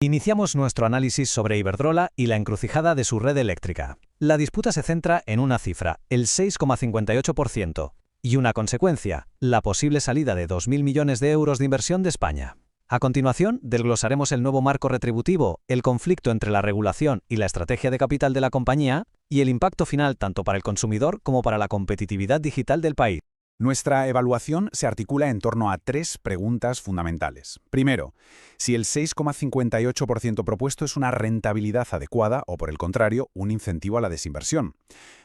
Iniciamos nuestro análisis sobre Iberdrola y la encrucijada de su red eléctrica. La disputa se centra en una cifra, el 6,58%, y una consecuencia, la posible salida de 2.000 millones de euros de inversión de España. A continuación, desglosaremos el nuevo marco retributivo, el conflicto entre la regulación y la estrategia de capital de la compañía, y el impacto final tanto para el consumidor como para la competitividad digital del país. Nuestra evaluación se articula en torno a tres preguntas fundamentales. Primero, si el 6,58% propuesto es una rentabilidad adecuada o, por el contrario, un incentivo a la desinversión.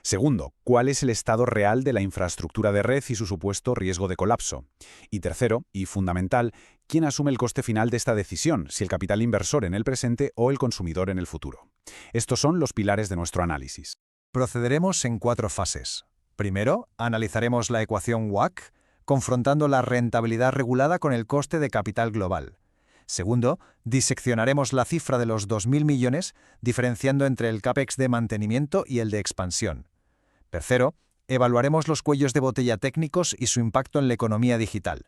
Segundo, cuál es el estado real de la infraestructura de red y su supuesto riesgo de colapso. Y tercero, y fundamental, quién asume el coste final de esta decisión, si el capital inversor en el presente o el consumidor en el futuro. Estos son los pilares de nuestro análisis. Procederemos en 4 fases. Primero, analizaremos la ecuación WACC, confrontando la rentabilidad regulada con el coste de capital global. Segundo, diseccionaremos la cifra de los 2.000 millones, diferenciando entre el CAPEX de mantenimiento y el de expansión. Tercero, evaluaremos los cuellos de botella técnicos y su impacto en la economía digital.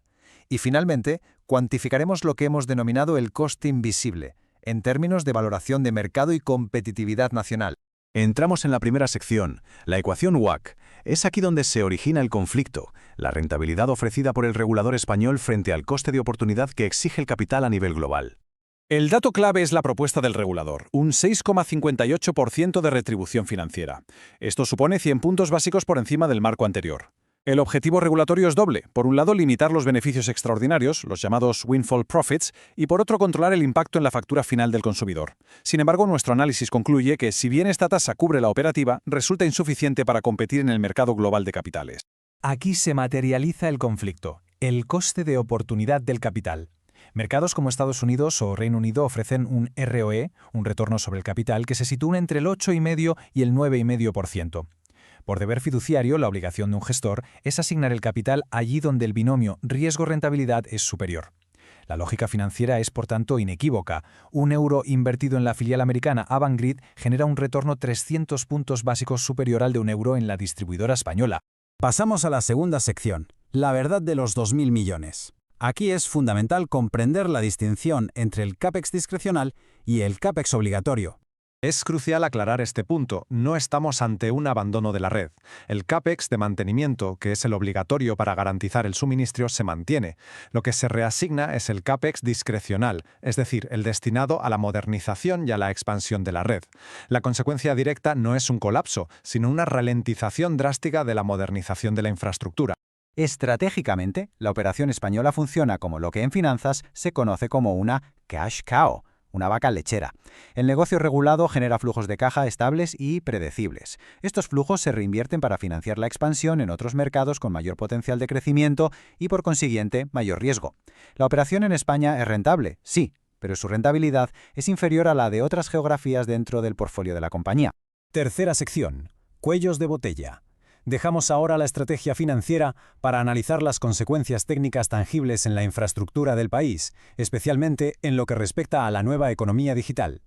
Y finalmente, cuantificaremos lo que hemos denominado el coste invisible, en términos de valoración de mercado y competitividad nacional. Entramos en la primera sección, la ecuación WACC. Es aquí donde se origina el conflicto, la rentabilidad ofrecida por el regulador español frente al coste de oportunidad que exige el capital a nivel global. El dato clave es la propuesta del regulador, un 6,58% de retribución financiera. Esto supone 100 puntos básicos por encima del marco anterior. El objetivo regulatorio es doble. Por un lado, limitar los beneficios extraordinarios, los llamados windfall profits, y por otro, controlar el impacto en la factura final del consumidor. Sin embargo, nuestro análisis concluye que, si bien esta tasa cubre la operativa, resulta insuficiente para competir en el mercado global de capitales. Aquí se materializa el conflicto, el coste de oportunidad del capital. Mercados como Estados Unidos o Reino Unido ofrecen un ROE, un retorno sobre el capital, que se sitúa entre el 8,5% y el 9,5%. Por deber fiduciario, la obligación de un gestor es asignar el capital allí donde el binomio riesgo-rentabilidad es superior. La lógica financiera es, por tanto, inequívoca. Un euro invertido en la filial americana Avangrid genera un retorno 300 puntos básicos superior al de un euro en la distribuidora española. Pasamos a la segunda sección, la verdad de los 2.000 millones. Aquí es fundamental comprender la distinción entre el CAPEX discrecional y el CAPEX obligatorio. Es crucial aclarar este punto. No estamos ante un abandono de la red. El CAPEX de mantenimiento, que es el obligatorio para garantizar el suministro, se mantiene. Lo que se reasigna es el CAPEX discrecional, es decir, el destinado a la modernización y a la expansión de la red. La consecuencia directa no es un colapso, sino una ralentización drástica de la modernización de la infraestructura. Estratégicamente, la operación española funciona como lo que en finanzas se conoce como una cash cow, una vaca lechera. El negocio regulado genera flujos de caja estables y predecibles. Estos flujos se reinvierten para financiar la expansión en otros mercados con mayor potencial de crecimiento y, por consiguiente, mayor riesgo. La operación en España es rentable, sí, pero su rentabilidad es inferior a la de otras geografías dentro del portfolio de la compañía. Tercera sección, cuellos de botella. Dejamos ahora la estrategia financiera para analizar las consecuencias técnicas tangibles en la infraestructura del país, especialmente en lo que respecta a la nueva economía digital.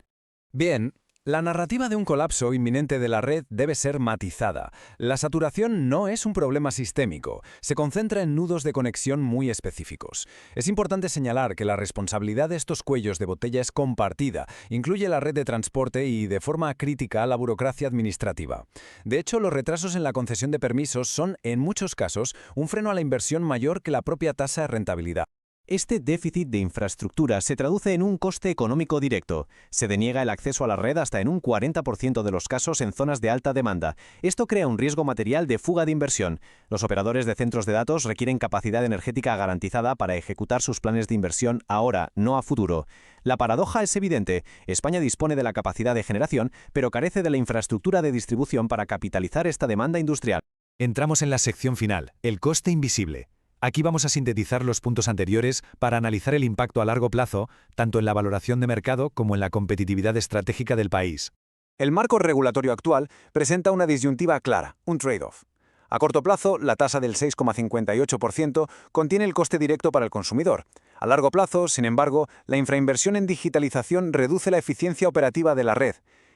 Bien, la narrativa de un colapso inminente de la red debe ser matizada. La saturación no es un problema sistémico, se concentra en nudos de conexión muy específicos. Es importante señalar que la responsabilidad de estos cuellos de botella es compartida, incluye la red de transporte y, de forma crítica, la burocracia administrativa. De hecho, los retrasos en la concesión de permisos son, en muchos casos, un freno a la inversión mayor que la propia tasa de rentabilidad. Este déficit de infraestructura se traduce en un coste económico directo. Se deniega el acceso a la red hasta en un 40% de los casos en zonas de alta demanda. Esto crea un riesgo material de fuga de inversión. Los operadores de centros de datos requieren capacidad energética garantizada para ejecutar sus planes de inversión ahora, no a futuro. La paradoja es evidente. España dispone de la capacidad de generación, pero carece de la infraestructura de distribución para capitalizar esta demanda industrial. Entramos en la sección final, el coste invisible. Aquí vamos a sintetizar los puntos anteriores para analizar el impacto a largo plazo, tanto en la valoración de mercado como en la competitividad estratégica del país. El marco regulatorio actual presenta una disyuntiva clara, un trade-off. A corto plazo, la tasa del 6,58% contiene el coste directo para el consumidor. A largo plazo, sin embargo, la infrainversión en digitalización reduce la eficiencia operativa de la red.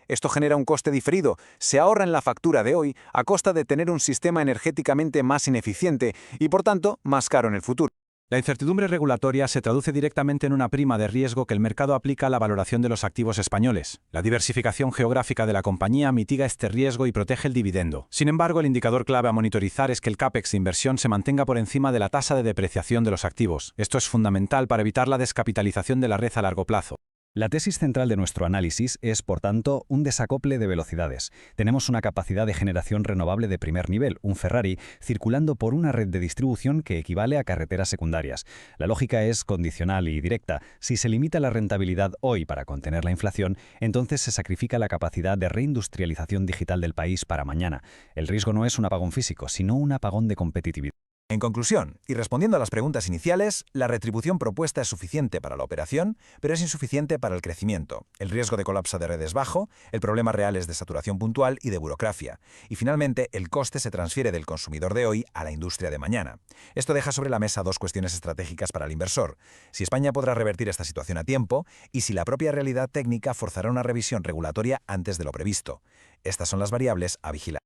Esto genera un coste diferido, se ahorra en la factura de hoy a costa de tener un sistema energéticamente más ineficiente y, por tanto, más caro en el futuro. La incertidumbre regulatoria se traduce directamente en una prima de riesgo que el mercado aplica a la valoración de los activos españoles. La diversificación geográfica de la compañía mitiga este riesgo y protege el dividendo. Sin embargo, el indicador clave a monitorizar es que el CAPEX de inversión se mantenga por encima de la tasa de depreciación de los activos. Esto es fundamental para evitar la descapitalización de la red a largo plazo. La tesis central de nuestro análisis es, por tanto, un desacople de velocidades. Tenemos una capacidad de generación renovable de primer nivel, un Ferrari, circulando por una red de distribución que equivale a carreteras secundarias. La lógica es condicional y directa. Si se limita la rentabilidad hoy para contener la inflación, entonces se sacrifica la capacidad de reindustrialización digital del país para mañana. El riesgo no es un apagón físico, sino un apagón de competitividad. En conclusión, y respondiendo a las preguntas iniciales, la retribución propuesta es suficiente para la operación, pero es insuficiente para el crecimiento. El riesgo de colapso de red es bajo, el problema real es de saturación puntual y de burocracia. Y finalmente, el coste se transfiere del consumidor de hoy a la industria de mañana. Esto deja sobre la mesa dos cuestiones estratégicas para el inversor: si España podrá revertir esta situación a tiempo y si la propia realidad técnica forzará una revisión regulatoria antes de lo previsto. Estas son las variables a vigilar.